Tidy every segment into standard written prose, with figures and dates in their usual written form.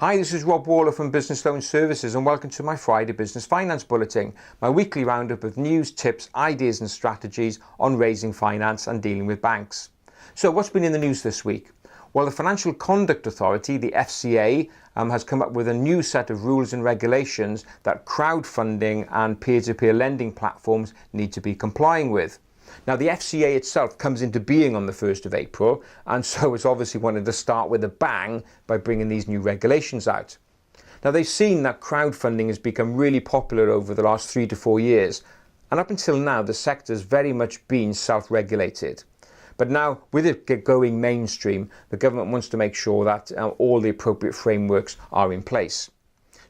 Hi, this is Rob Warlow from Business Loan Services and welcome to my Friday Business Finance Bulletin, my weekly roundup of news, tips, ideas and strategies on raising finance and dealing with banks. So what's been in the news this week? Well, the Financial Conduct Authority, the FCA, has come up with a new set of rules and regulations that crowdfunding and peer-to-peer lending platforms need to be complying with. Now, the FCA itself comes into being on the 1st of April, and so it's obviously wanted to start with a bang by bringing these new regulations out. Now, they've seen that crowdfunding has become really popular over the last 3 to 4 years, and up until now, the sector's very much been self-regulated. But now, with it going mainstream, the government wants to make sure that all the appropriate frameworks are in place.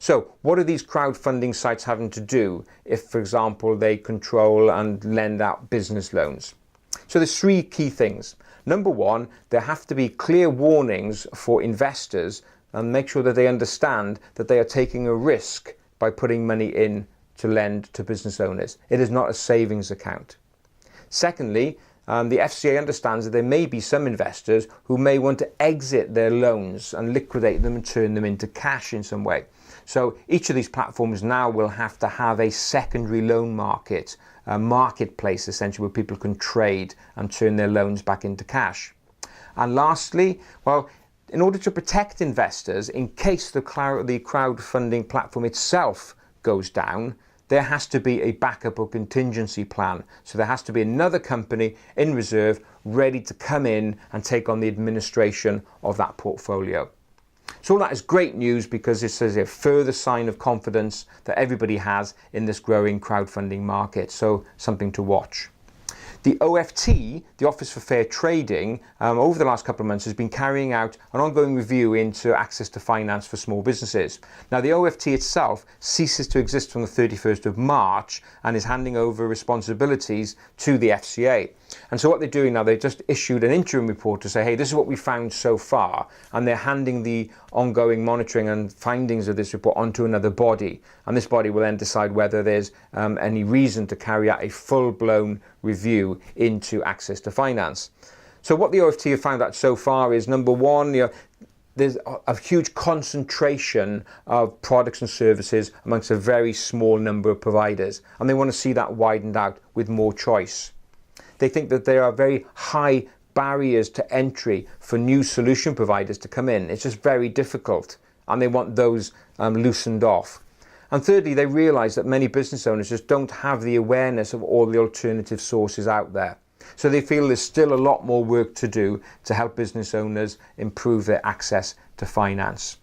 So what are these crowdfunding sites having to do if, for example, they control and lend out business loans? So there's 3 key things. Number 1, there have to be clear warnings for investors and make sure that they understand that they are taking a risk by putting money in to lend to business owners. It is not a savings account. Secondly, the FCA understands that there may be some investors who may want to exit their loans and liquidate them and turn them into cash in some way. So each of these platforms now will have to have a secondary loan market, a marketplace essentially where people can trade and turn their loans back into cash. And lastly, well, in order to protect investors in case the crowdfunding platform itself goes down, there has to be a backup or contingency plan. So there has to be another company in reserve ready to come in and take on the administration of that portfolio. So all that is great news because this is a further sign of confidence that everybody has in this growing crowdfunding market. So something to watch. The OFT, the Office for Fair Trading, over the last couple of months has been carrying out an ongoing review into access to finance for small businesses. Now, the OFT itself ceases to exist from the 31st of March and is handing over responsibilities to the FCA. And so what they're doing now, they've just issued an interim report to say, hey, this is what we found so far. And they're handing the ongoing monitoring and findings of this report onto another body. And this body will then decide whether there's any reason to carry out a full-blown review into access to finance. So what the OFT have found out so far is, number 1, there's a huge concentration of products and services amongst a very small number of providers. And they want to see that widened out with more choice. They think that there are very high barriers to entry for new solution providers to come in. It's just very difficult, and they want those loosened off. And thirdly, they realise that many business owners just don't have the awareness of all the alternative sources out there. So they feel there's still a lot more work to do to help business owners improve their access to finance.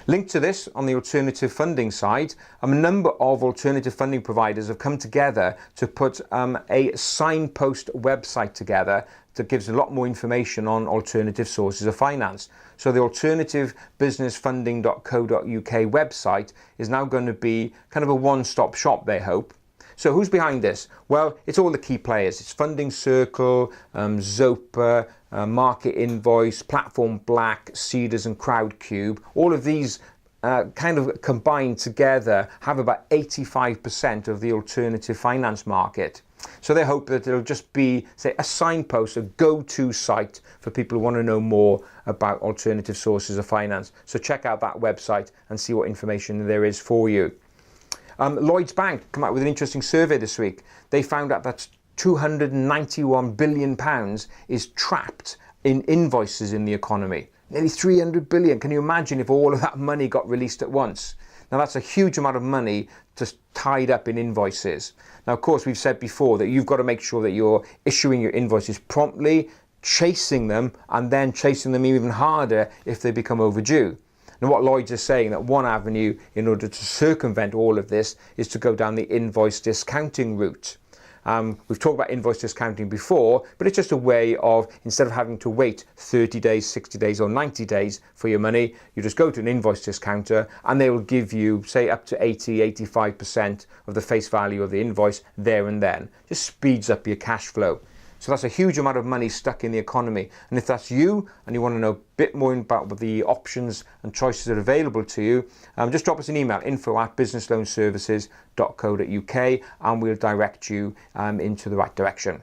Linked to this, on the alternative funding side, a number of alternative funding providers have come together to put a signpost website together that gives a lot more information on alternative sources of finance. So the alternativebusinessfunding.co.uk website is now going to be kind of a one-stop shop, they hope. So who's behind this? Well, it's all the key players. It's Funding Circle, Zopa, MarketInvoice, Platform Black, Seedrs and Crowdcube. All of these kind of combined together have about 85% of the alternative finance market. So they hope that it'll just be, say, a signpost, a go-to site for people who want to know more about alternative sources of finance. So check out that website and see what information there is for you. Lloyds Bank come out with an interesting survey this week. They found out that £291 billion is trapped in invoices in the economy. Nearly 300 billion. Can you imagine if all of that money got released at once? Now that's a huge amount of money just tied up in invoices. Now, of course, we've said before that you've got to make sure that you're issuing your invoices promptly, chasing them, and then chasing them even harder if they become overdue. And what Lloyds is saying, that one avenue in order to circumvent all of this is to go down the invoice discounting route. We've talked about invoice discounting before, but it's just a way of, instead of having to wait 30 days, 60 days or 90 days for your money, you just go to an invoice discounter and they will give you, say, up to 80-85% of the face value of the invoice there and then. Just speeds up your cash flow. So that's a huge amount of money stuck in the economy. And if that's you and you want to know a bit more about the options and choices that are available to you, just drop us an email, info@businessloanservices.co.uk, and we'll direct you into the right direction.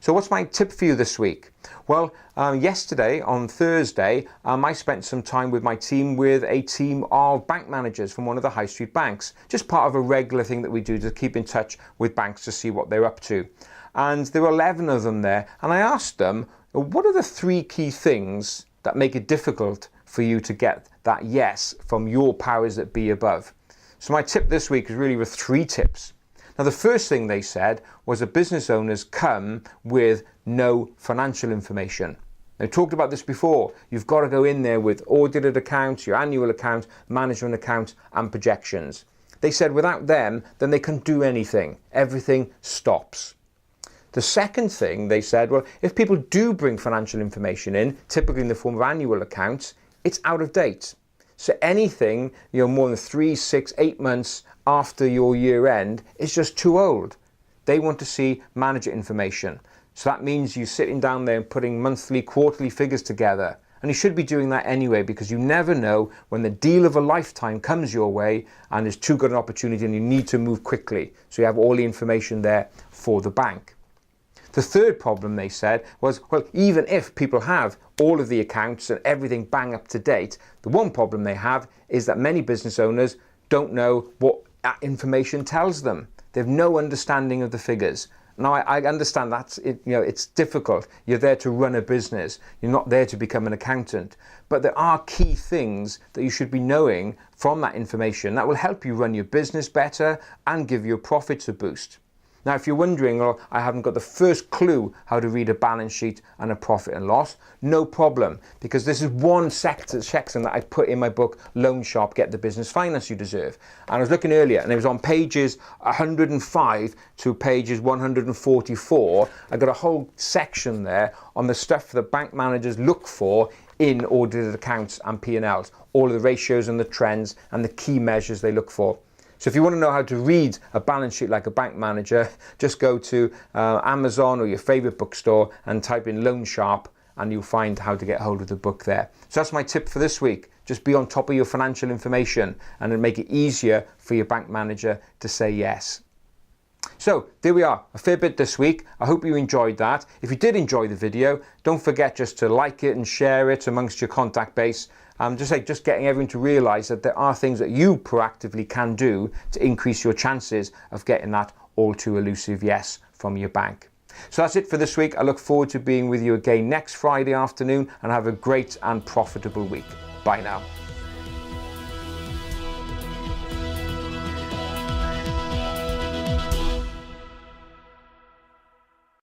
So what's my tip for you this week? Well, yesterday on Thursday, I spent some time with my team with a team of bank managers from one of the high street banks, just part of a regular thing that we do to keep in touch with banks to see what they're up to. And there were 11 of them there, and I asked them, what are the 3 key things that make it difficult for you to get that yes from your powers that be above? So my tip this week is really with 3 tips. Now, the first thing they said was that business owners come with no financial information. I've talked about this before. You've got to go in there with audited accounts, your annual account, management account, and projections. They said without them, then they can't do anything. Everything stops. The second thing they said, well, if people do bring financial information in, typically in the form of annual accounts, it's out of date. So anything, more than 3, 6, 8 months after your year end is just too old. They want to see manager information. So that means you sitting down there and putting monthly, quarterly figures together. And you should be doing that anyway, because you never know when the deal of a lifetime comes your way and there's too good an opportunity and you need to move quickly. So you have all the information there for the bank. The third problem they said was, well, even if people have all of the accounts and everything bang up to date, the one problem they have is that many business owners don't know what that information tells them. They have no understanding of the figures. Now, I understand that it's difficult. You're there to run a business. You're not there to become an accountant. But there are key things that you should be knowing from that information that will help you run your business better and give your profits a boost. Now, if you're wondering, well, I haven't got the first clue how to read a balance sheet and a profit and loss, no problem, because this is one section that I put in my book, Loan Sharp, Get the Business Finance You Deserve. And I was looking earlier, and it was on pages 105 to pages 144. I got a whole section there on the stuff that bank managers look for in audited accounts and P&Ls, all of the ratios and the trends and the key measures they look for. So if you want to know how to read a balance sheet like a bank manager, just go to Amazon or your favorite bookstore and type in Loan Sharp and you'll find how to get hold of the book there. So that's my tip for this week. Just be on top of your financial information and it'll make it easier for your bank manager to say yes. So there we are, a fair bit this week. I hope you enjoyed that. If you did enjoy the video, don't forget just to like it and share it amongst your contact base. Just getting everyone to realise that there are things that you proactively can do to increase your chances of getting that all too elusive yes from your bank. So that's it for this week. I look forward to being with you again next Friday afternoon and have a great and profitable week. Bye now.